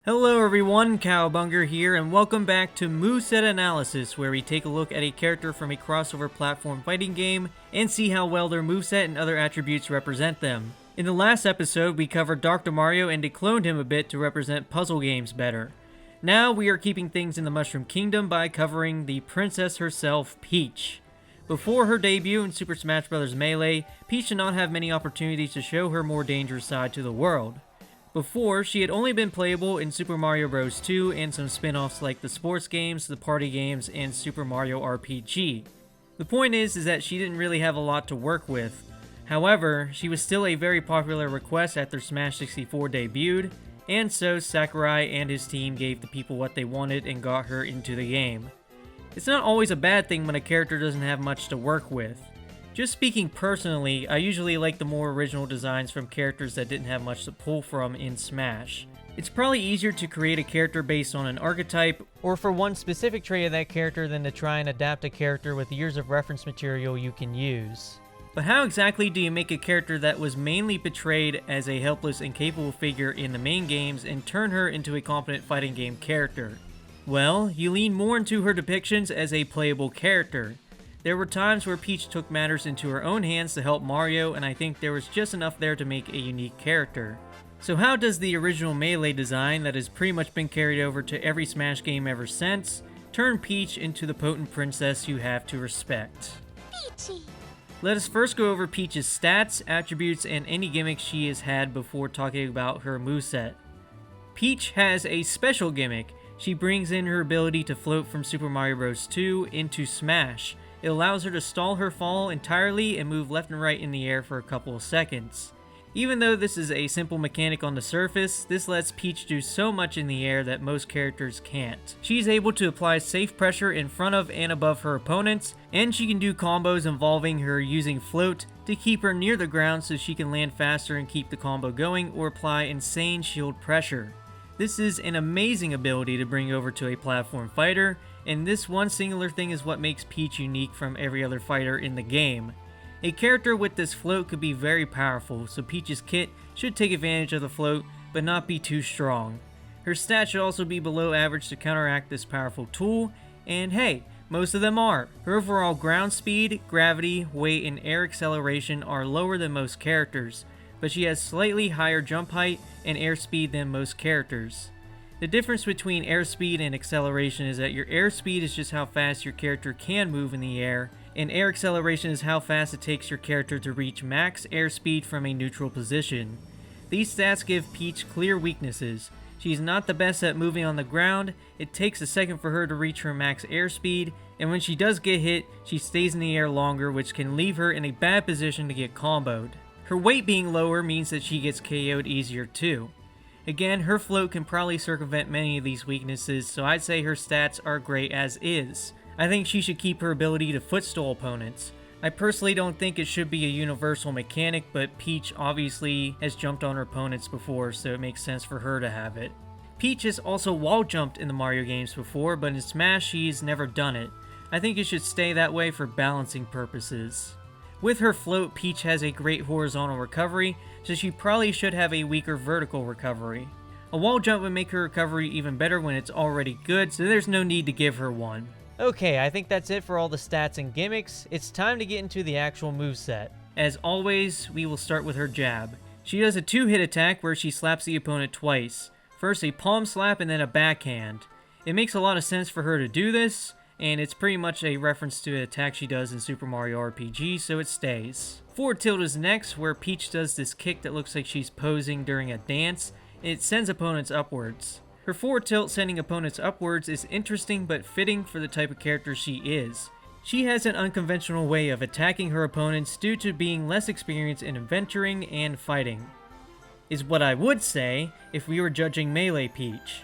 Hello everyone, Cowbunger here, and welcome back to Moveset Analysis, where we take a look at a character from a crossover platform fighting game and see how well their moveset and other attributes represent them. In the last episode, we covered Dr. Mario and decloned him a bit to represent puzzle games better. Now we are keeping things in the Mushroom Kingdom by covering the princess herself, Peach. Before her debut in Super Smash Bros. Melee, Peach did not have many opportunities to show her more dangerous side to the world. Before, she had only been playable in Super Mario Bros. 2 and some spin-offs like the sports games, the party games, and Super Mario RPG. The point is that she didn't really have a lot to work with. However, she was still a very popular request after Smash 64 debuted, and so Sakurai and his team gave the people what they wanted and got her into the game. It's not always a bad thing when a character doesn't have much to work with. Just speaking personally, I usually like the more original designs from characters that didn't have much to pull from in Smash. It's probably easier to create a character based on an archetype, or for one specific trait of that character than to try and adapt a character with years of reference material you can use. But how exactly do you make a character that was mainly portrayed as a helpless and capable figure in the main games and turn her into a competent fighting game character? Well, you lean more into her depictions as a playable character. There were times where Peach took matters into her own hands to help Mario, and I think there was just enough there to make a unique character. So how does the original Melee design that has pretty much been carried over to every Smash game ever since, turn Peach into the potent princess you have to respect? Peachy. Let us first go over Peach's stats, attributes, and any gimmicks she has had before talking about her moveset. Peach has a special gimmick. She brings in her ability to float from Super Mario Bros. 2 into Smash. It allows her to stall her fall entirely and move left and right in the air for a couple of seconds. Even though this is a simple mechanic on the surface, this lets Peach do so much in the air that most characters can't. She's able to apply safe pressure in front of and above her opponents, and she can do combos involving her using float to keep her near the ground so she can land faster and keep the combo going, or apply insane shield pressure. This is an amazing ability to bring over to a platform fighter, and this one singular thing is what makes Peach unique from every other fighter in the game. A character with this float could be very powerful, so Peach's kit should take advantage of the float, but not be too strong. Her stats should also be below average to counteract this powerful tool, and hey, most of them are. Her overall ground speed, gravity, weight, and air acceleration are lower than most characters, but she has slightly higher jump height and airspeed than most characters. The difference between airspeed and acceleration is that your airspeed is just how fast your character can move in the air, and air acceleration is how fast it takes your character to reach max airspeed from a neutral position. These stats give Peach clear weaknesses. She's not the best at moving on the ground, it takes a second for her to reach her max airspeed, and when she does get hit, she stays in the air longer, which can leave her in a bad position to get comboed. Her weight being lower means that she gets KO'd easier too. Again, her float can probably circumvent many of these weaknesses, so I'd say her stats are great as is. I think she should keep her ability to footstool opponents. I personally don't think it should be a universal mechanic, but Peach obviously has jumped on her opponents before, so it makes sense for her to have it. Peach has also wall jumped in the Mario games before, but in Smash she's never done it. I think it should stay that way for balancing purposes. With her float, Peach has a great horizontal recovery, so she probably should have a weaker vertical recovery. A wall jump would make her recovery even better when it's already good, so there's no need to give her one. Okay, I think that's it for all the stats and gimmicks. It's time to get into the actual moveset. As always, we will start with her jab. She does a 2-hit attack where she slaps the opponent twice. First a palm slap and then a backhand. It makes a lot of sense for her to do this, and it's pretty much a reference to an attack she does in Super Mario RPG, so it stays. Forward tilt is next, where Peach does this kick that looks like she's posing during a dance, and it sends opponents upwards. Her forward tilt sending opponents upwards is interesting but fitting for the type of character she is. She has an unconventional way of attacking her opponents due to being less experienced in adventuring and fighting, is what I would say if we were judging Melee Peach.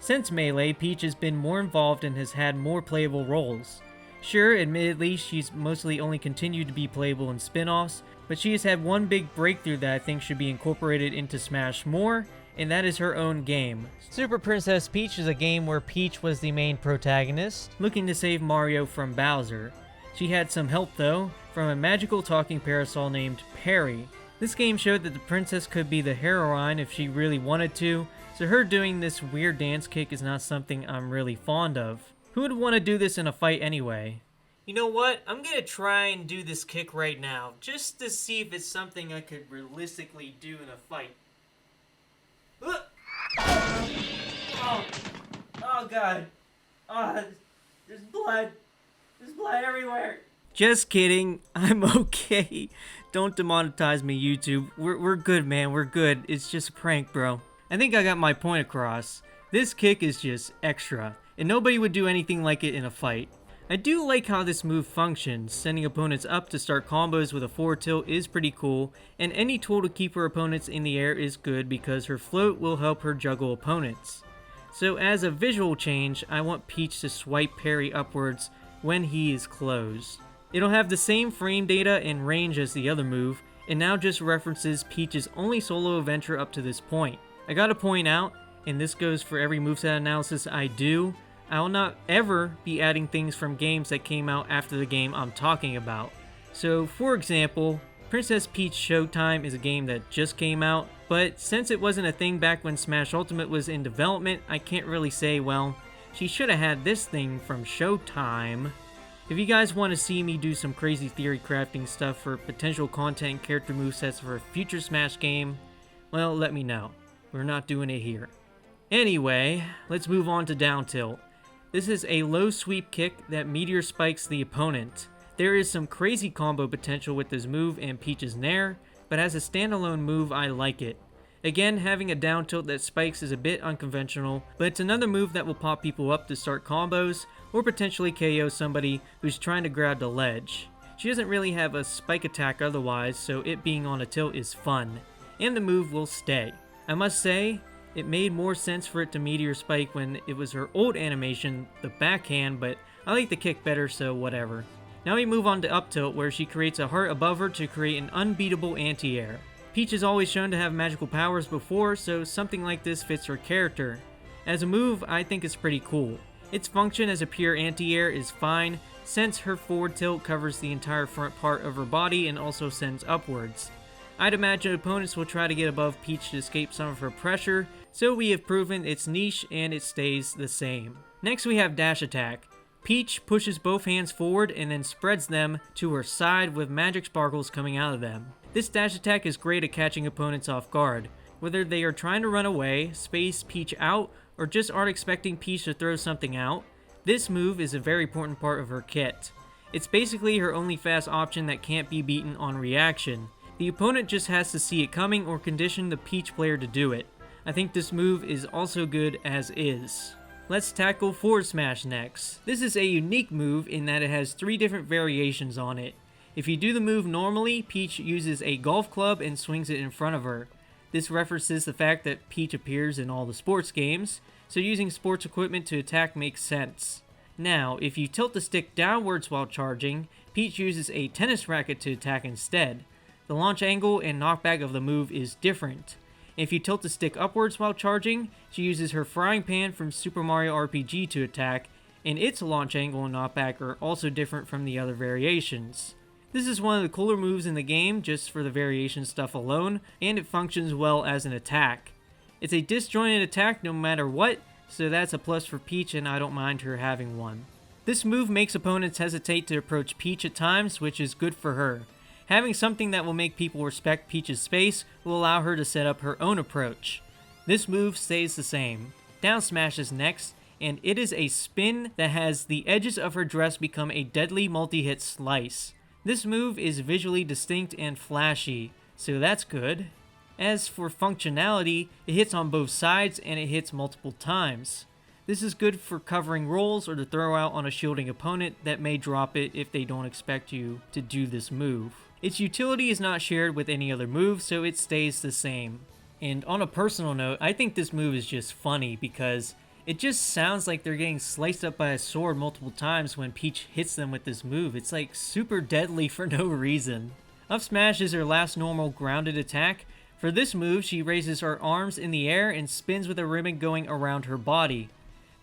Since Melee, Peach has been more involved and has had more playable roles. Sure, admittedly, she's mostly only continued to be playable in spin-offs, but she has had one big breakthrough that I think should be incorporated into Smash more, and that is her own game. Super Princess Peach is a game where Peach was the main protagonist, looking to save Mario from Bowser. She had some help though, from a magical talking parasol named Perry. This game showed that the princess could be the heroine if she really wanted to, so her doing this weird dance kick is not something I'm really fond of. Who would want to do this in a fight anyway? You know what? I'm gonna try and do this kick right now, just to see if it's something I could realistically do in a fight. Oh god. There's blood. There's blood everywhere. Just kidding. I'm okay. Don't demonetize me, YouTube. We're good, man. We're good. It's just a prank, bro. I think I got my point across. This kick is just extra, and nobody would do anything like it in a fight. I do like how this move functions. Sending opponents up to start combos with a forward tilt is pretty cool, and any tool to keep her opponents in the air is good because her float will help her juggle opponents. So as a visual change, I want Peach to swipe parry upwards when he is closed. It'll have the same frame data and range as the other move, and now just references Peach's only solo adventure up to this point. I gotta point out, and this goes for every moveset analysis I do, I will not ever be adding things from games that came out after the game I'm talking about. So for example, Princess Peach Showtime is a game that just came out, but since it wasn't a thing back when Smash Ultimate was in development, I can't really say, well, she should have had this thing from Showtime. If you guys want to see me do some crazy theory crafting stuff for potential content and character movesets for a future Smash game, well, let me know. We're not doing it here. Anyway, let's move on to down tilt. This is a low sweep kick that meteor spikes the opponent. There is some crazy combo potential with this move and Peach's Nair, but as a standalone move I like it. Again, having a down tilt that spikes is a bit unconventional, but it's another move that will pop people up to start combos, or potentially KO somebody who's trying to grab the ledge. She doesn't really have a spike attack otherwise, so it being on a tilt is fun, and the move will stay. I must say, it made more sense for it to meteor spike when it was her old animation, the backhand, but I like the kick better, so whatever. Now we move on to up tilt, where she creates a heart above her to create an unbeatable anti-air. Peach is always shown to have magical powers before, so something like this fits her character. As a move, I think it's pretty cool. Its function as a pure anti-air is fine, since her forward tilt covers the entire front part of her body and also sends upwards. I'd imagine opponents will try to get above Peach to escape some of her pressure, so we have proven its niche and it stays the same. Next we have dash attack. Peach pushes both hands forward and then spreads them to her side with magic sparkles coming out of them. This dash attack is great at catching opponents off guard, whether they are trying to run away, space Peach out, or just aren't expecting Peach to throw something out. This move is a very important part of her kit. It's basically her only fast option that can't be beaten on reaction. The opponent just has to see it coming or condition the Peach player to do it. I think this move is also good as is. Let's tackle forward smash next. This is a unique move in that it has 3 different variations on it. If you do the move normally, Peach uses a golf club and swings it in front of her. This references the fact that Peach appears in all the sports games, so using sports equipment to attack makes sense. Now, if you tilt the stick downwards while charging, Peach uses a tennis racket to attack instead. The launch angle and knockback of the move is different. If you tilt the stick upwards while charging, she uses her frying pan from Super Mario RPG to attack, and its launch angle and knockback are also different from the other variations. This is one of the cooler moves in the game just for the variation stuff alone, and it functions well as an attack. It's a disjointed attack no matter what, so that's a plus for Peach and I don't mind her having one. This move makes opponents hesitate to approach Peach at times, which is good for her. Having something that will make people respect Peach's space will allow her to set up her own approach. This move stays the same. Down smash is next, and it is a spin that has the edges of her dress become a deadly multi-hit slice. This move is visually distinct and flashy, so that's good. As for functionality, it hits on both sides and it hits multiple times. This is good for covering rolls or to throw out on a shielding opponent that may drop it if they don't expect you to do this move. Its utility is not shared with any other move, so it stays the same. And on a personal note, I think this move is just funny because it just sounds like they're getting sliced up by a sword multiple times when Peach hits them with this move. It's like super deadly for no reason. Up smash is her last normal grounded attack. For this move, she raises her arms in the air and spins with a ribbon going around her body.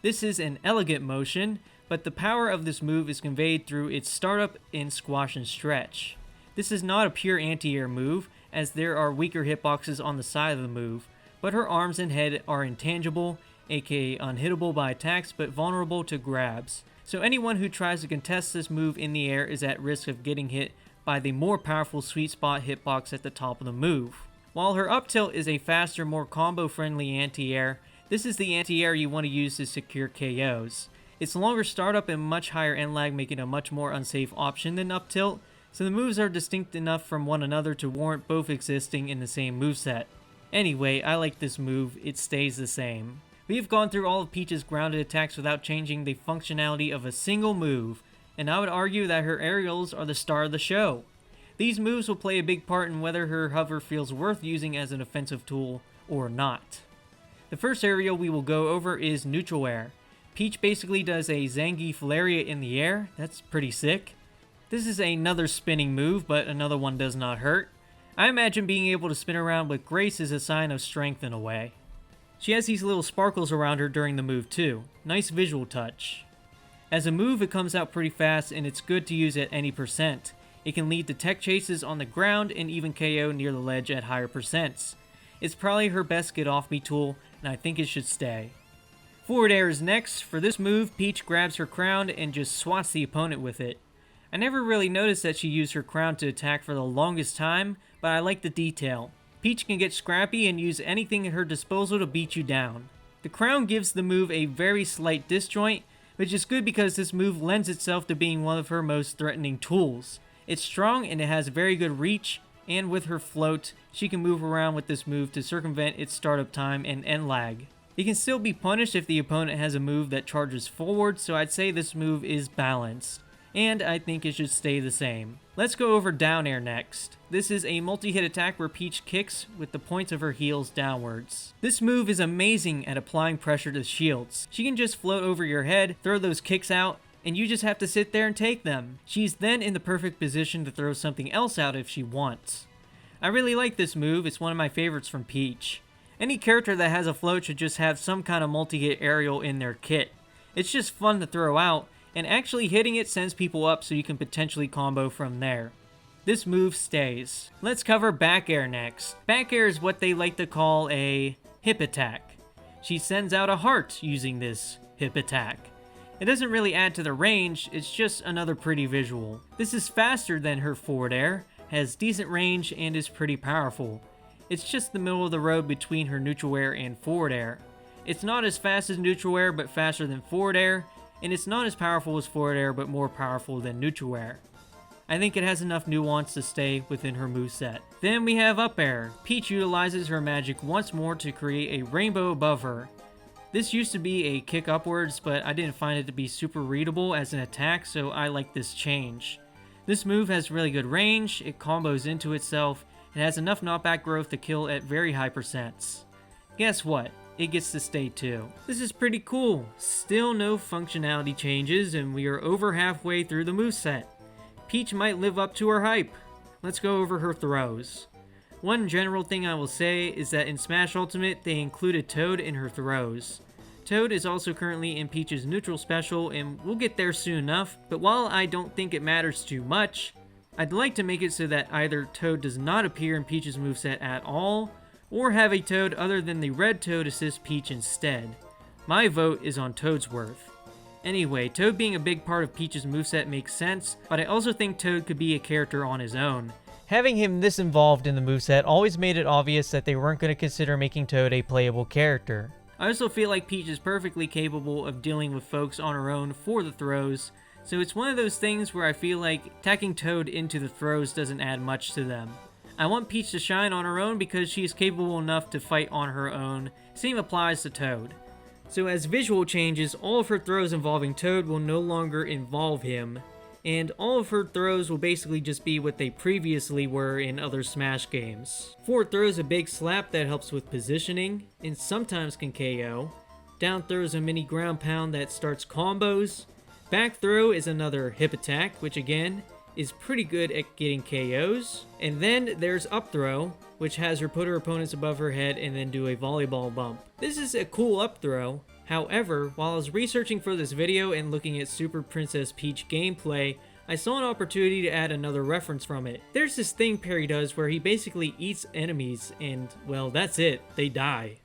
This is an elegant motion, but the power of this move is conveyed through its startup and squash and stretch. This is not a pure anti-air move, as there are weaker hitboxes on the side of the move, but her arms and head are intangible, aka unhittable by attacks but vulnerable to grabs. So anyone who tries to contest this move in the air is at risk of getting hit by the more powerful sweet spot hitbox at the top of the move. While her up tilt is a faster, more combo friendly anti-air, this is the anti-air you want to use to secure KOs. Its longer startup and much higher end lag make it a much more unsafe option than up tilt, so the moves are distinct enough from one another to warrant both existing in the same moveset. Anyway, I like this move, it stays the same. We have gone through all of Peach's grounded attacks without changing the functionality of a single move, and I would argue that her aerials are the star of the show. These moves will play a big part in whether her hover feels worth using as an offensive tool or not. The first aerial we will go over is neutral air. Peach basically does a Zangief lariat in the air, that's pretty sick. This is another spinning move, but another one does not hurt. I imagine being able to spin around with grace is a sign of strength in a way. She has these little sparkles around her during the move too. Nice visual touch. As a move, it comes out pretty fast and it's good to use at any percent. It can lead to tech chases on the ground and even KO near the ledge at higher percents. It's probably her best get off me tool and I think it should stay. Forward air is next. For this move, Peach grabs her crown and just swats the opponent with it. I never really noticed that she used her crown to attack for the longest time, but I like the detail. Peach can get scrappy and use anything at her disposal to beat you down. The crown gives the move a very slight disjoint, which is good because this move lends itself to being one of her most threatening tools. It's strong and it has very good reach, and with her float, she can move around with this move to circumvent its startup time and end lag. It can still be punished if the opponent has a move that charges forward, so I'd say this move is balanced, and I think it should stay the same. Let's go over down air next. This is a multi-hit attack where Peach kicks with the points of her heels downwards. This move is amazing at applying pressure to shields. She can just float over your head, throw those kicks out, and you just have to sit there and take them. She's then in the perfect position to throw something else out if she wants. I really like this move, it's one of my favorites from Peach. Any character that has a float should just have some kind of multi-hit aerial in their kit. It's just fun to throw out, and actually hitting it sends people up so you can potentially combo from there. This move stays. Let's cover back air next. Back air is what they like to call a hip attack. She sends out a heart using this hip attack. It doesn't really add to the range, it's just another pretty visual. This is faster than her forward air, has decent range, and is pretty powerful. It's just the middle of the road between her neutral air and forward air. It's not as fast as neutral air, but faster than forward air, and it's not as powerful as forward air, but more powerful than neutral air. I think it has enough nuance to stay within her moveset. Then we have up air. Peach utilizes her magic once more to create a rainbow above her. This used to be a kick upwards, but I didn't find it to be super readable as an attack, so I like this change. This move has really good range, it combos into itself, and has enough knockback growth to kill at very high percents. Guess what? It gets to stay too. This is pretty cool. Still no functionality changes, and we are over halfway through the moveset. Peach might live up to her hype. Let's go over her throws. One general thing I will say is that in Smash Ultimate, they included Toad in her throws. Toad is also currently in Peach's neutral special, and we'll get there soon enough, but while I don't think it matters too much, I'd like to make it so that either Toad does not appear in Peach's moveset at all, or have a Toad other than the red Toad assist Peach instead. My vote is on Toadsworth. Anyway, Toad being a big part of Peach's moveset makes sense, but I also think Toad could be a character on his own. Having him this involved in the moveset always made it obvious that they weren't going to consider making Toad a playable character. I also feel like Peach is perfectly capable of dealing with folks on her own for the throws, so it's one of those things where I feel like tacking Toad into the throws doesn't add much to them. I want Peach to shine on her own because she is capable enough to fight on her own. Same applies to Toad. So as visual changes, all of her throws involving Toad will no longer involve him, and all of her throws will basically just be what they previously were in other Smash games. Forward throw is a big slap that helps with positioning, and sometimes can KO. Down throw is a mini ground pound that starts combos. Back throw is another hip attack, which again, is pretty good at getting KOs. And then there's up throw, which has her put her opponents above her head and then do a volleyball bump. This is a cool up throw. However, while I was researching for this video and looking at Super Princess Peach gameplay, I saw an opportunity to add another reference from it. There's this thing Perry does where he basically eats enemies and, well, that's it, they die.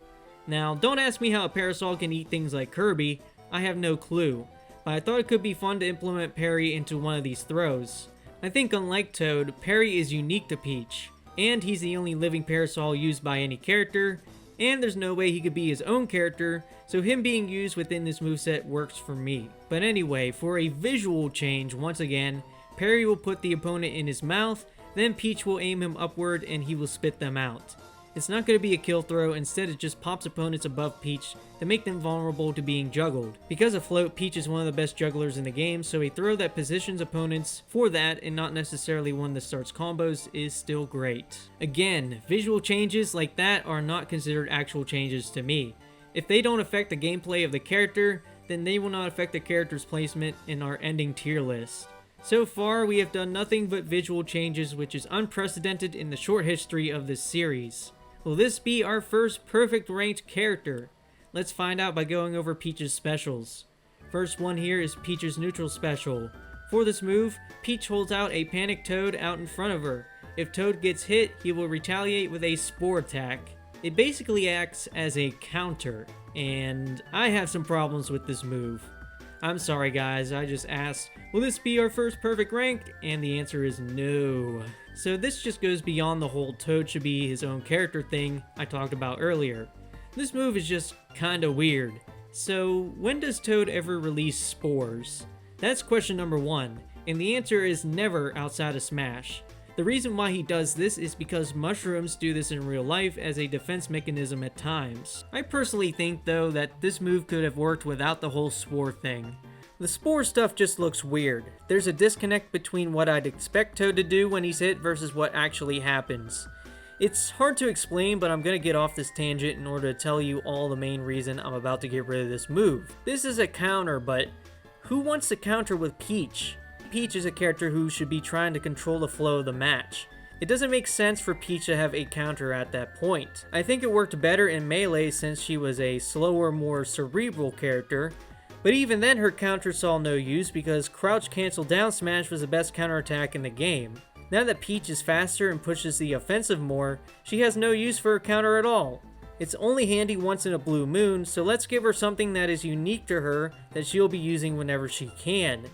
Now, don't ask me how a Parasol can eat things like Kirby, I have no clue, but I thought it could be fun to implement Perry into one of these throws. I think unlike Toad, Perry is unique to Peach, and he's the only living Parasol used by any character, and there's no way he could be his own character, so him being used within this moveset works for me. But anyway, for a visual change, once again, Perry will put the opponent in his mouth, then Peach will aim him upward and he will spit them out. It's not going to be a kill throw, instead it just pops opponents above Peach to make them vulnerable to being juggled. Because of float, Peach is one of the best jugglers in the game, so a throw that positions opponents for that and not necessarily one that starts combos is still great. Again, visual changes like that are not considered actual changes to me. If they don't affect the gameplay of the character, then they will not affect the character's placement in our ending tier list. So far, we have done nothing but visual changes, which is unprecedented in the short history of this series. Will this be our first perfect ranked character? Let's find out by going over Peach's specials. First one here is Peach's neutral special. For this move, Peach holds out a panicked Toad out in front of her. If Toad gets hit, he will retaliate with a spore attack. It basically acts as a counter, and I have some problems with this move. I'm sorry guys, I just asked, will this be our first perfect rank? And the answer is no. So this just goes beyond the whole Toad should be his own character thing I talked about earlier. This move is just kinda weird. So when does Toad ever release spores? That's question number one, and the answer is never outside of Smash. The reason why he does this is because mushrooms do this in real life as a defense mechanism at times. I personally think though that this move could have worked without the whole spore thing. The spore stuff just looks weird. There's a disconnect between what I'd expect Toad to do when he's hit versus what actually happens. It's hard to explain, but I'm gonna get off this tangent in order to tell you all the main reason I'm about to get rid of this move. This is a counter, but who wants to counter with Peach? Peach is a character who should be trying to control the flow of the match. It doesn't make sense for Peach to have a counter at that point. I think it worked better in Melee since she was a slower, more cerebral character, but even then her counter saw no use because crouch cancel down smash was the best counterattack in the game. Now that Peach is faster and pushes the offensive more, she has no use for a counter at all. It's only handy once in a blue moon, so let's give her something that is unique to her that she'll be using whenever she can.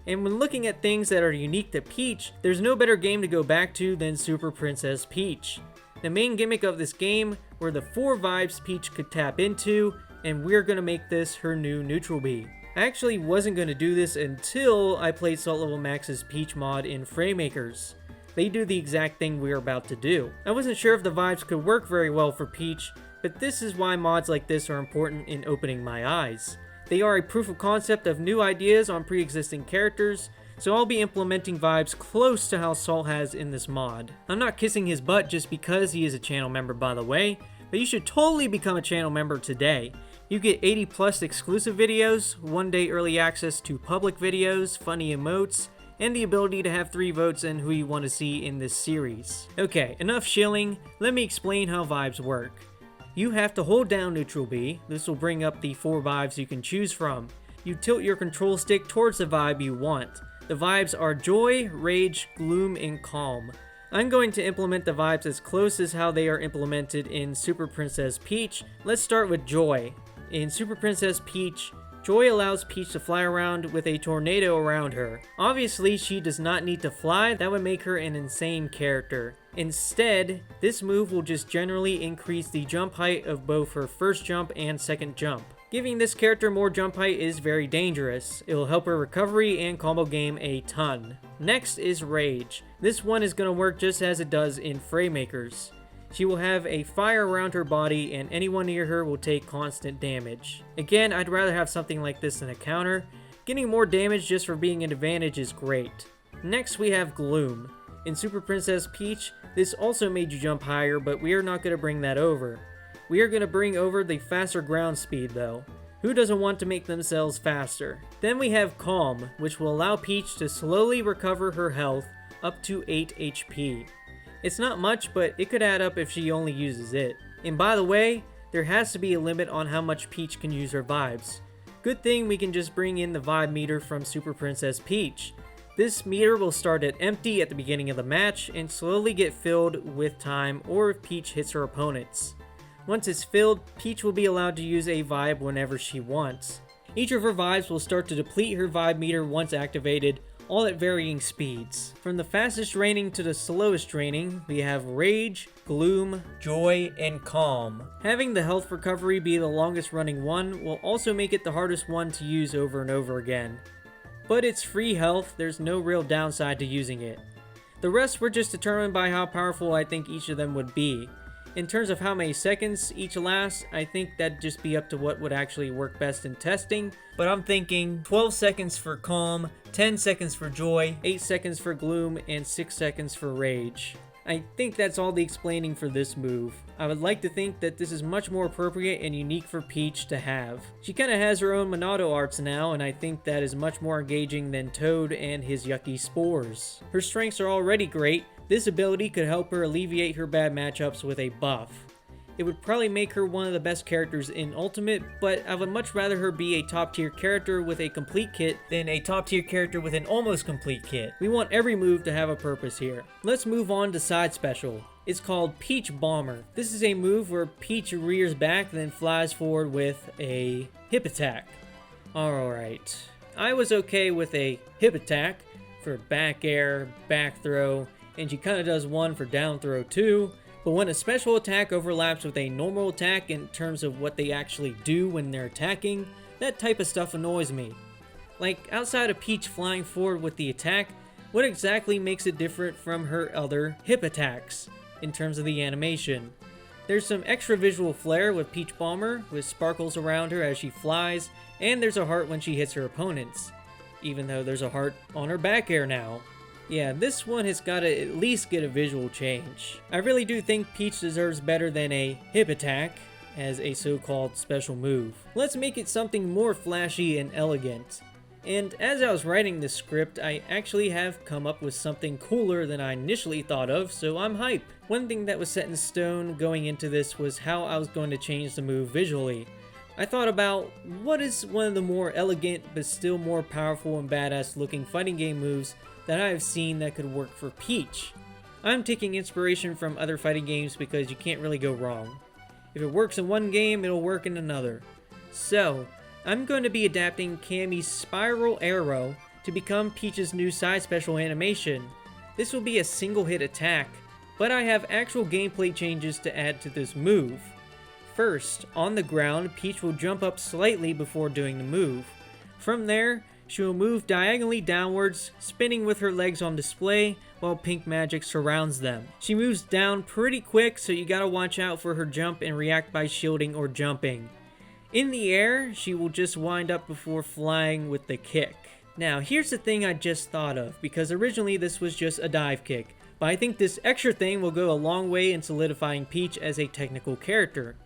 And when looking at things that are unique to Peach, there's no better game to go back to than Super Princess Peach. The main gimmick of this game were the 4 vibes Peach could tap into, and we're gonna make this her new neutral B. I actually wasn't gonna do this until I played Salt Level Max's Peach mod in Framemakers. They do the exact thing we're about to do. I wasn't sure if the vibes could work very well for Peach, but this is why mods like this are important in opening my eyes. They are a proof of concept of new ideas on pre-existing characters, so I'll be implementing vibes close to how Salt has in this mod. I'm not kissing his butt just because he is a channel member, by the way, but you should totally become a channel member today. You get 80 plus exclusive videos, 1-day early access to public videos, funny emotes, and the ability to have 3 votes in who you want to see in this series. Okay, enough shilling, let me explain how vibes work. You have to hold down neutral B. This will bring up the 4 vibes you can choose from. You tilt your control stick towards the vibe you want. The vibes are Joy, Rage, Gloom, and Calm. I'm going to implement the vibes as close as how they are implemented in Super Princess Peach. Let's start with Joy. In Super Princess Peach, Joy allows Peach to fly around with a tornado around her. Obviously, she does not need to fly, that would make her an insane character. Instead, this move will just generally increase the jump height of both her first jump and second jump. Giving this character more jump height is very dangerous. It will help her recovery and combo game a ton. Next is Rage. This one is going to work just as it does in Framemakers. She will have a fire around her body and anyone near her will take constant damage. Again, I'd rather have something like this than a counter. Getting more damage just for being an advantage is great. Next we have Gloom. In Super Princess Peach, this also made you jump higher, but we are not going to bring that over. We are going to bring over the faster ground speed though. Who doesn't want to make themselves faster? Then we have Calm, which will allow Peach to slowly recover her health up to 8 HP. It's not much, but it could add up if she only uses it. And by the way, there has to be a limit on how much Peach can use her vibes. Good thing we can just bring in the vibe meter from Super Princess Peach. This meter will start at empty at the beginning of the match and slowly get filled with time or if Peach hits her opponents. Once it's filled, Peach will be allowed to use a vibe whenever she wants. Each of her vibes will start to deplete her vibe meter once activated, all at varying speeds. From the fastest draining to the slowest draining, we have Rage, Gloom, Joy, and Calm. Having the health recovery be the longest running one will also make it the hardest one to use over and over again. But it's free health, there's no real downside to using it. The rest were just determined by how powerful I think each of them would be. In terms of how many seconds each lasts, I think that'd just be up to what would actually work best in testing, but I'm thinking 12 seconds for Calm, 10 seconds for Joy, 8 seconds for Gloom, and 6 seconds for Rage. I think that's all the explaining for this move. I would like to think that this is much more appropriate and unique for Peach to have. She kinda has her own Monado arts now, and I think that is much more engaging than Toad and his yucky spores. Her strengths are already great. This ability could help her alleviate her bad matchups with a buff. It would probably make her one of the best characters in Ultimate, but I would much rather her be a top tier character with a complete kit than a top tier character with an almost complete kit. We want every move to have a purpose here. Let's move on to side special. It's called Peach Bomber. This is a move where Peach rears back then flies forward with a hip attack. Alright, I was okay with a hip attack for back air, back throw, and she kinda does one for down throw too. But when a special attack overlaps with a normal attack in terms of what they actually do when they're attacking, that type of stuff annoys me. Like, outside of Peach flying forward with the attack, what exactly makes it different from her other hip attacks in terms of the animation? There's some extra visual flair with Peach Bomber, with sparkles around her as she flies, and there's a heart when she hits her opponents, even though there's a heart on her back air now. Yeah, this one has got to at least get a visual change. I really do think Peach deserves better than a hip attack as a so-called special move. Let's make it something more flashy and elegant. And as I was writing this script, I actually have come up with something cooler than I initially thought of, so I'm hype. One thing that was set in stone going into this was how I was going to change the move visually. I thought about what is one of the more elegant but still more powerful and badass looking fighting game moves that I have seen that could work for Peach. I'm taking inspiration from other fighting games because you can't really go wrong. If it works in one game, it'll work in another. So, I'm going to be adapting Cammy's Spiral Arrow to become Peach's new side special animation. This will be a single hit attack, but I have actual gameplay changes to add to this move. First, on the ground, Peach will jump up slightly before doing the move. From there, she will move diagonally downwards, spinning with her legs on display while pink magic surrounds them. She moves down pretty quick, so you gotta watch out for her jump and react by shielding or jumping. In the air, she will just wind up before flying with the kick. Now, here's the thing I just thought of, because originally this was just a dive kick, but I think this extra thing will go a long way in solidifying Peach as a technical character.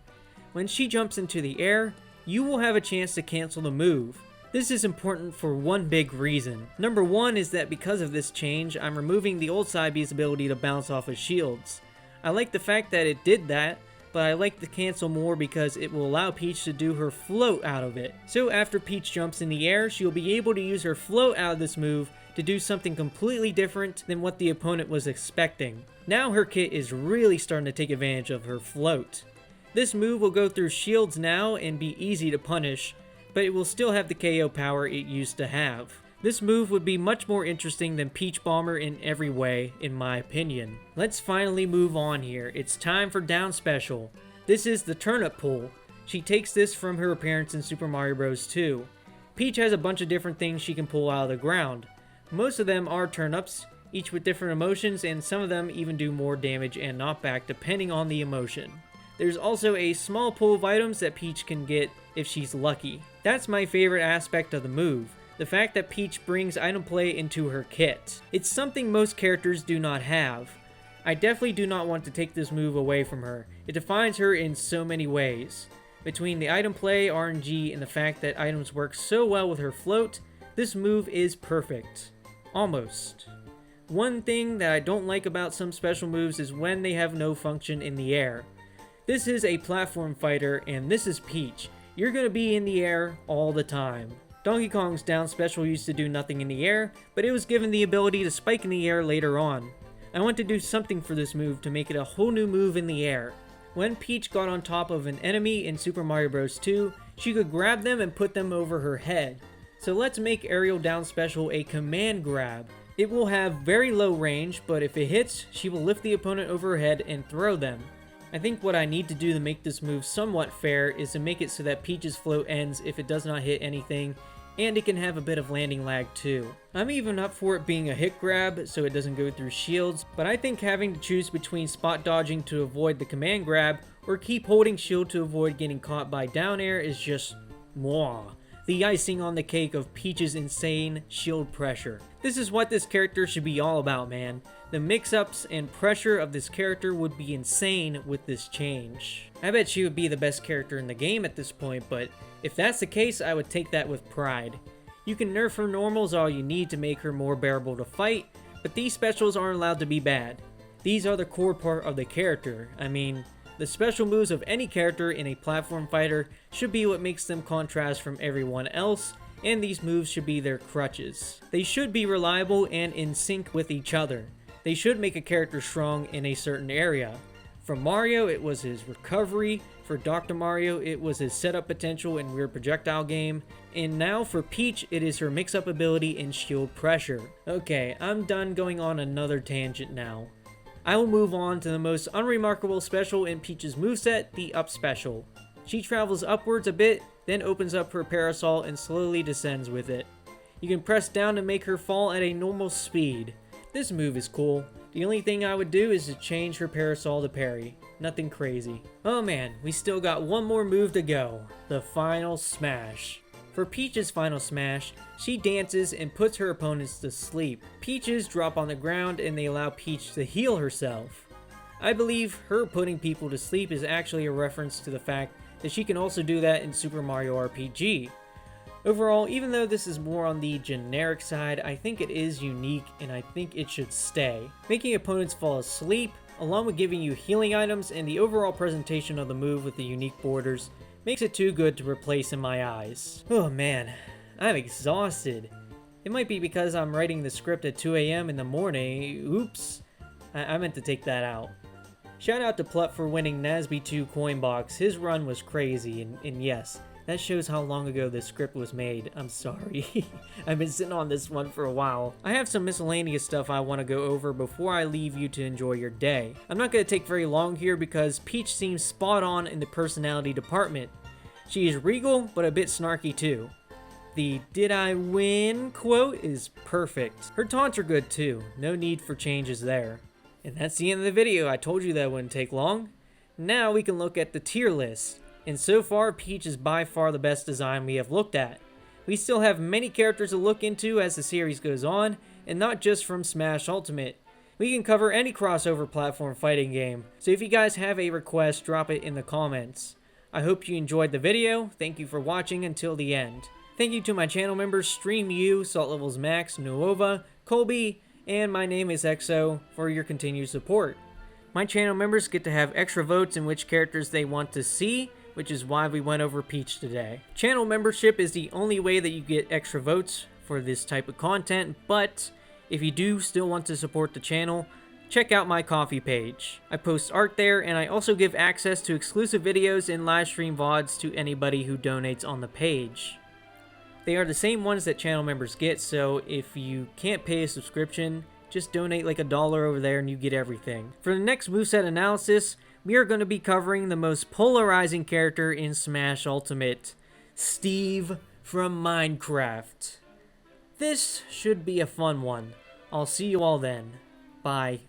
When she jumps into the air, you will have a chance to cancel the move. This is important for one big reason. Number one is that because of this change, I'm removing the old side B's ability to bounce off of shields. I like the fact that it did that, but I like the cancel more because it will allow Peach to do her float out of it. So after Peach jumps in the air, she will be able to use her float out of this move to do something completely different than what the opponent was expecting. Now her kit is really starting to take advantage of her float. This move will go through shields now and be easy to punish, but it will still have the KO power it used to have. This move would be much more interesting than Peach Bomber in every way, in my opinion. Let's finally move on here. It's time for down special. This is the turnip pull. She takes this from her appearance in Super Mario Bros. 2. Peach has a bunch of different things she can pull out of the ground. Most of them are turnips, each with different emotions, and some of them even do more damage and knockback depending on the emotion. There's also a small pool of items that Peach can get if she's lucky. That's my favorite aspect of the move, the fact that Peach brings item play into her kit. It's something most characters do not have. I definitely do not want to take this move away from her. It defines her in so many ways. Between the item play, RNG, and the fact that items work so well with her float, this move is perfect. Almost. One thing that I don't like about some special moves is when they have no function in the air. This is a platform fighter, and this is Peach. You're going to be in the air all the time. Donkey Kong's down special used to do nothing in the air, but it was given the ability to spike in the air later on. I want to do something for this move to make it a whole new move in the air. When Peach got on top of an enemy in Super Mario Bros. 2, she could grab them and put them over her head. So let's make aerial down special a command grab. It will have very low range, but if it hits, she will lift the opponent over her head and throw them. I think what I need to do to make this move somewhat fair is to make it so that Peach's float ends if it does not hit anything, and it can have a bit of landing lag too. I'm even up for it being a hit grab so it doesn't go through shields, but I think having to choose between spot dodging to avoid the command grab or keep holding shield to avoid getting caught by down air is just mwah. The icing on the cake of Peach's insane shield pressure. This is what this character should be all about, man. The mix-ups and pressure of this character would be insane with this change. I bet she would be the best character in the game at this point, but if that's the case, I would take that with pride. You can nerf her normals all you need to make her more bearable to fight, but these specials aren't allowed to be bad. These are the core part of the character. I mean, the special moves of any character in a platform fighter should be what makes them contrast from everyone else, and these moves should be their crutches. They should be reliable and in sync with each other. They should make a character strong in a certain area. For Mario, it was his recovery. For Dr. Mario, it was his setup potential in weird projectile game. And now for Peach, it is her mix-up ability in shield pressure. Okay, I'm done going on another tangent now. I will move on to the most unremarkable special in Peach's moveset, the up special. She travels upwards a bit, then opens up her parasol and slowly descends with it. You can press down to make her fall at a normal speed. This move is cool. The only thing I would do is to change her parasol to parry. Nothing crazy. Oh man, we still got one more move to go. The final smash. For Peach's final smash, she dances and puts her opponents to sleep. Peaches drop on the ground and they allow Peach to heal herself. I believe her putting people to sleep is actually a reference to the fact that she can also do that in Super Mario RPG. Overall, even though this is more on the generic side, I think it is unique and I think it should stay. Making opponents fall asleep, along with giving you healing items and the overall presentation of the move with the unique borders, makes it too good to replace in my eyes. Oh man, I'm exhausted. It might be because I'm writing the script at 2 AM in the morning. Oops, I meant to take that out. Shout out to Plut for winning Nasby 2 coin box. His run was crazy, and yes, that shows how long ago this script was made. I'm sorry. I've been sitting on this one for a while. I have some miscellaneous stuff I want to go over before I leave you to enjoy your day. I'm not going to take very long here because Peach seems spot on in the personality department. She is regal, but a bit snarky too. The "did I win" quote is perfect. Her taunts are good too. No need for changes there. And that's the end of the video. I told you that wouldn't take long. Now we can look at the tier list. And so far, Peach is by far the best design we have looked at. We still have many characters to look into as the series goes on, and not just from Smash Ultimate. We can cover any crossover platform fighting game, so if you guys have a request, drop it in the comments. I hope you enjoyed the video. Thank you for watching until the end. Thank you to my channel members StreamYu, Salt Levels Max, Nuova, Colby, and my name is EXO for your continued support. My channel members get to have extra votes in which characters they want to see, which is why we went over Peach today. Channel membership is the only way that you get extra votes for this type of content, but if you do still want to support the channel, check out my Ko-fi page. I post art there, and I also give access to exclusive videos and live stream VODs to anybody who donates on the page. They are the same ones that channel members get, so if you can't pay a subscription, just donate like $1 over there and you get everything. For the next moveset analysis, we are going to be covering the most polarizing character in Smash Ultimate, Steve from Minecraft. This should be a fun one. I'll see you all then. Bye.